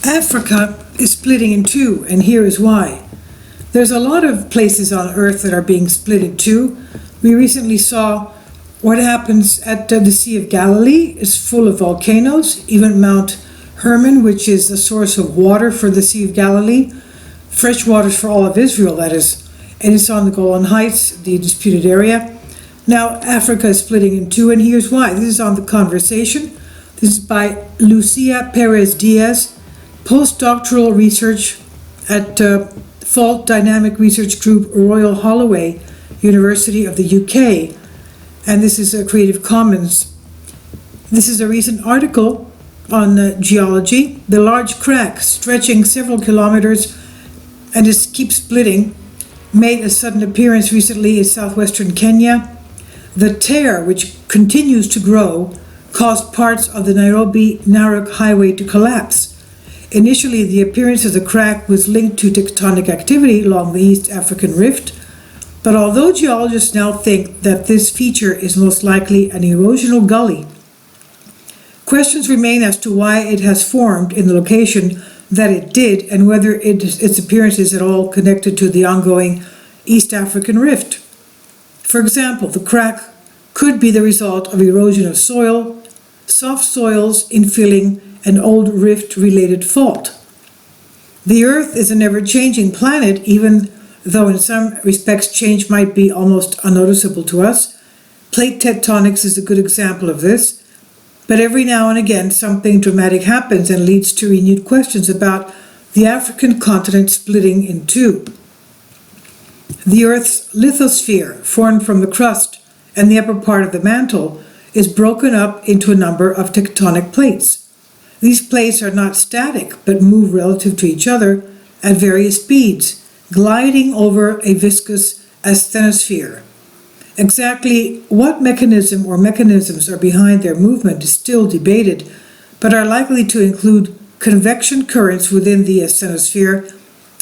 Africa is splitting in two, and here is why. There's a lot of places on Earth that are being split in two. We recently saw what happens at the Sea of Galilee is full of volcanoes. Even Mount Hermon, which is the source of water for the Sea of Galilee, fresh waters for all of Israel, that is, and it's on the Golan Heights, the disputed area. Now Africa is splitting in two, and here's why. This is on The Conversation. This is by Lucia Perez Diaz, postdoctoral research at Fault Dynamic Research Group, Royal Holloway, University of the UK, and this is a Creative Commons. This is a recent article on Geology. The large crack stretching several kilometers and just keeps splitting made a sudden appearance recently in southwestern Kenya. The tear, which continues to grow, caused parts of the Nairobi-Narok highway to collapse. Initially, the appearance of the crack was linked to tectonic activity along the East African Rift, but although geologists now think that this feature is most likely an erosional gully, questions remain as to why it has formed in the location that it did and whether its appearance is at all connected to the ongoing East African Rift. For example, the crack could be the result of erosion of soil, soft soils infilling an old rift-related fault. The Earth is an ever-changing planet, even though in some respects change might be almost unnoticeable to us. Plate tectonics is a good example of this, but every now and again something dramatic happens and leads to renewed questions about the African continent splitting in two. The Earth's lithosphere, formed from the crust and the upper part of the mantle, is broken up into a number of tectonic plates. These plates are not static, but move relative to each other at various speeds, gliding over a viscous asthenosphere. Exactly what mechanism or mechanisms are behind their movement is still debated, but are likely to include convection currents within the asthenosphere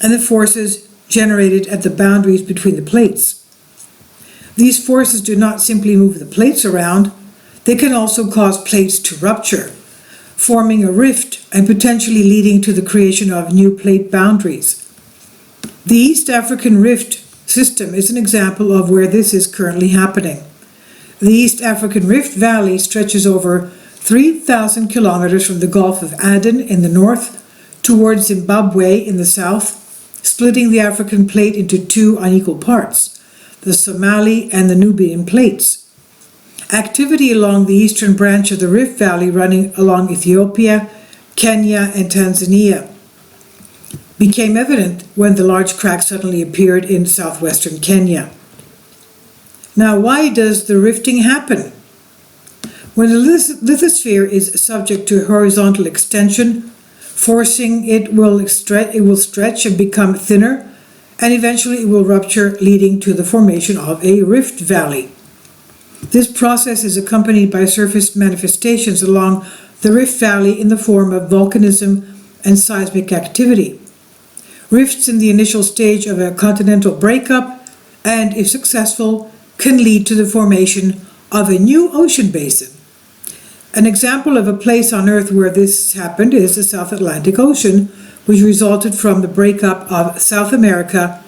and the forces generated at the boundaries between the plates. These forces do not simply move the plates around, they can also cause plates to rupture, forming a rift and potentially leading to the creation of new plate boundaries. The East African Rift system is an example of where this is currently happening. The East African Rift Valley stretches over 3,000 kilometers from the Gulf of Aden in the north towards Zimbabwe in the south, splitting the African plate into two unequal parts, the Somali and the Nubian plates. Activity along the eastern branch of the Rift Valley running along Ethiopia, Kenya, and Tanzania became evident when the large crack suddenly appeared in southwestern Kenya. Now, why does the rifting happen? When the lithosphere is subject to horizontal extension, forcing it will stretch and become thinner, and eventually it will rupture, leading to the formation of a rift valley. This process is accompanied by surface manifestations along the rift valley in the form of volcanism and seismic activity. Rifts in the initial stage of a continental breakup, and if successful, can lead to the formation of a new ocean basin. An example of a place on Earth where this happened is the South Atlantic Ocean, which resulted from the breakup of South America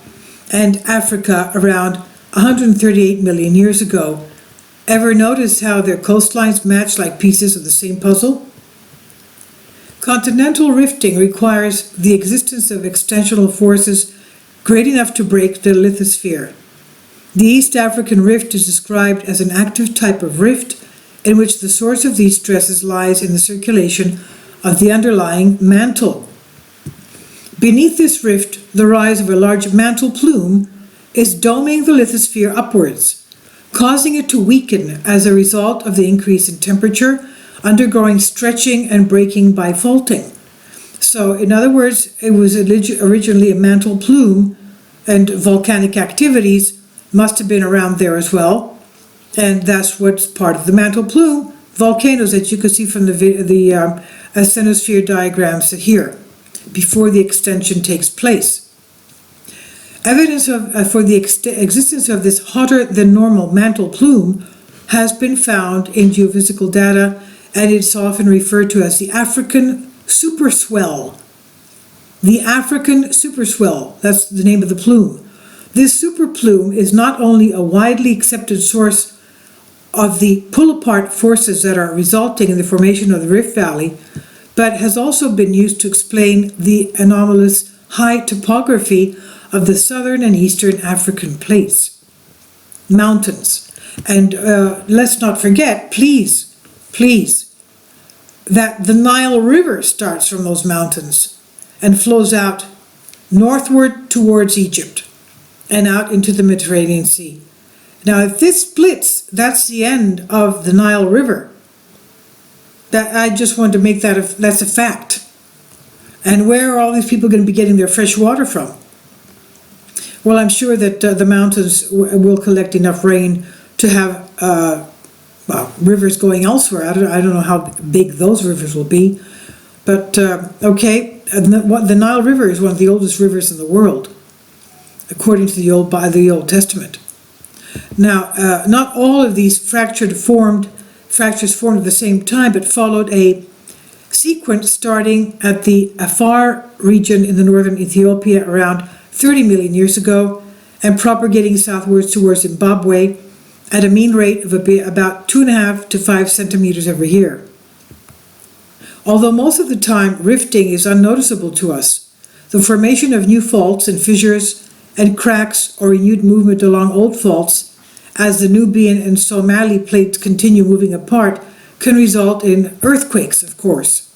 and Africa around 138 million years ago. Ever notice how their coastlines match like pieces of the same puzzle? Continental rifting requires the existence of extensional forces great enough to break the lithosphere. The East African Rift is described as an active type of rift in which the source of these stresses lies in the circulation of the underlying mantle. Beneath this rift, the rise of a large mantle plume is doming the lithosphere upwards, causing it to weaken as a result of the increase in temperature, undergoing stretching and breaking by faulting. So, in other words, it was originally a mantle plume, and volcanic activities must have been around there as well. And that's what's part of the mantle plume, volcanoes that you can see from the asthenosphere diagrams here, before the extension takes place. Evidence for the existence of this hotter than normal mantle plume has been found in geophysical data, and it's often referred to as the African SUPER-SWELL the African super-swell, that's the name of the plume. This super plume is not only a widely accepted source of the pull-apart forces that are resulting in the formation of the Rift Valley, but has also been used to explain the anomalous high topography of the southern and eastern African plates, mountains. And let's not forget, please, that the Nile River starts from those mountains and flows out northward towards Egypt and out into the Mediterranean Sea. Now, if this splits, that's the end of the Nile River. That I just wanted to make that that's a fact. And where are all these people going to be getting their fresh water from? Well, I'm sure that the mountains will collect enough rain to have rivers going elsewhere. I don't know how big those rivers will be, but okay. The Nile River is one of the oldest rivers in the world, according to the Old Testament. Now, not all of these fractures formed at the same time, but followed a sequence starting at the Afar region in the northern Ethiopia around 30 million years ago and propagating southwards towards Zimbabwe at a mean rate of about 2.5 to 5 centimeters every year. Although most of the time rifting is unnoticeable to us, the formation of new faults and fissures and cracks or renewed movement along old faults as the Nubian and Somali plates continue moving apart can result in earthquakes, of course.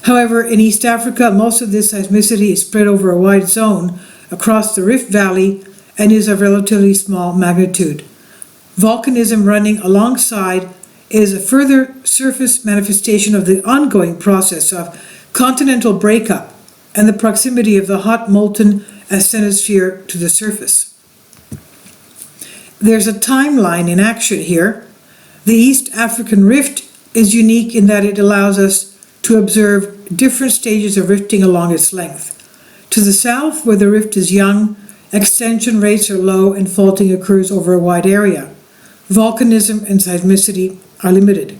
However, in East Africa, most of this seismicity is spread over a wide zone across the Rift Valley and is of relatively small magnitude. Volcanism running alongside is a further surface manifestation of the ongoing process of continental breakup and the proximity of the hot molten asthenosphere to the surface. There's a timeline in action here. The East African Rift is unique in that it allows us to observe different stages of rifting along its length. To the south, where the rift is young, extension rates are low and faulting occurs over a wide area. Volcanism and seismicity are limited.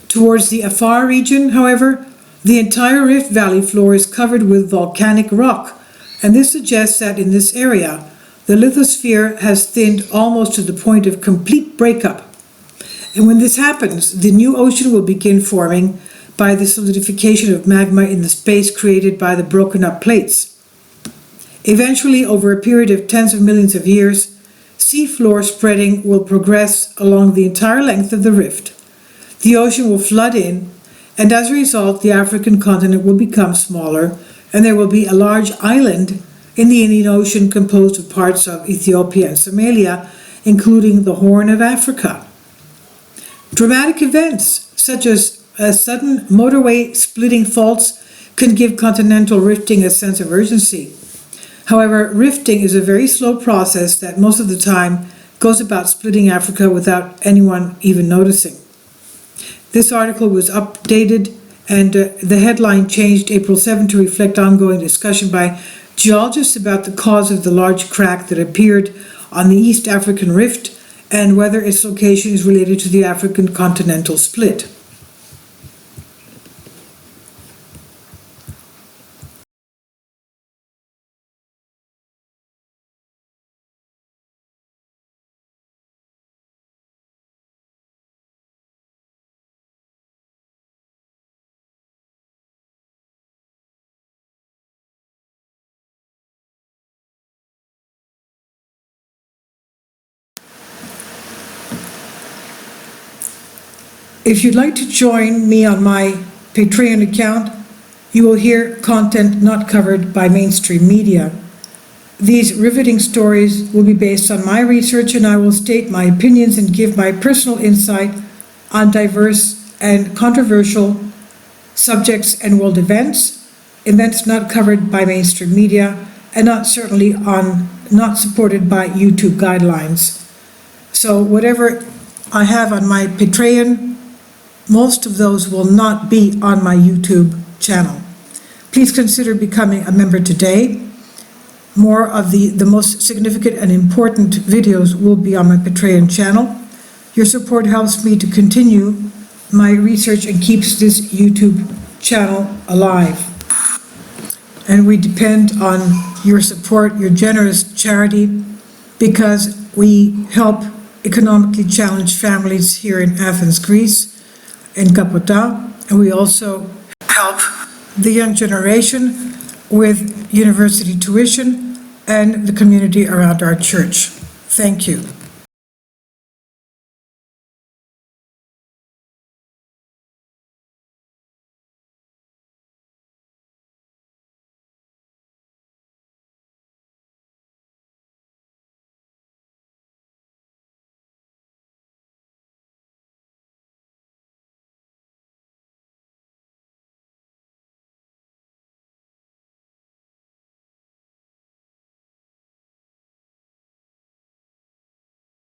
Towards the Afar region, however, the entire Rift Valley floor is covered with volcanic rock, and this suggests that in this area, the lithosphere has thinned almost to the point of complete breakup. And when this happens, the new ocean will begin forming by the solidification of magma in the space created by the broken up plates. Eventually, over a period of tens of millions of years, seafloor spreading will progress along the entire length of the rift. The ocean will flood in, and as a result, the African continent will become smaller, and there will be a large island in the Indian Ocean composed of parts of Ethiopia and Somalia, including the Horn of Africa. Dramatic events, such as sudden motorway splitting faults, can give continental rifting a sense of urgency. However, rifting is a very slow process that most of the time goes about splitting Africa without anyone even noticing. This article was updated and the headline changed April 7 to reflect ongoing discussion by geologists about the cause of the large crack that appeared on the East African Rift and whether its location is related to the African continental split. If you'd like to join me on my Patreon account, you will hear content not covered by mainstream media. These riveting stories will be based on my research, and I will state my opinions and give my personal insight on diverse and controversial subjects and world events not covered by mainstream media, and not supported by YouTube guidelines. So whatever I have on my Patreon, most of those will not be on my YouTube channel. Please consider becoming a member today. More of the most significant and important videos will be on my Patreon channel. Your support helps me to continue my research and keeps this YouTube channel alive. and we depend on your support, your generous charity, because we help economically challenged families here in Athens, Greece, in Kapota, and we also help the young generation with university tuition and the community around our church. Thank you.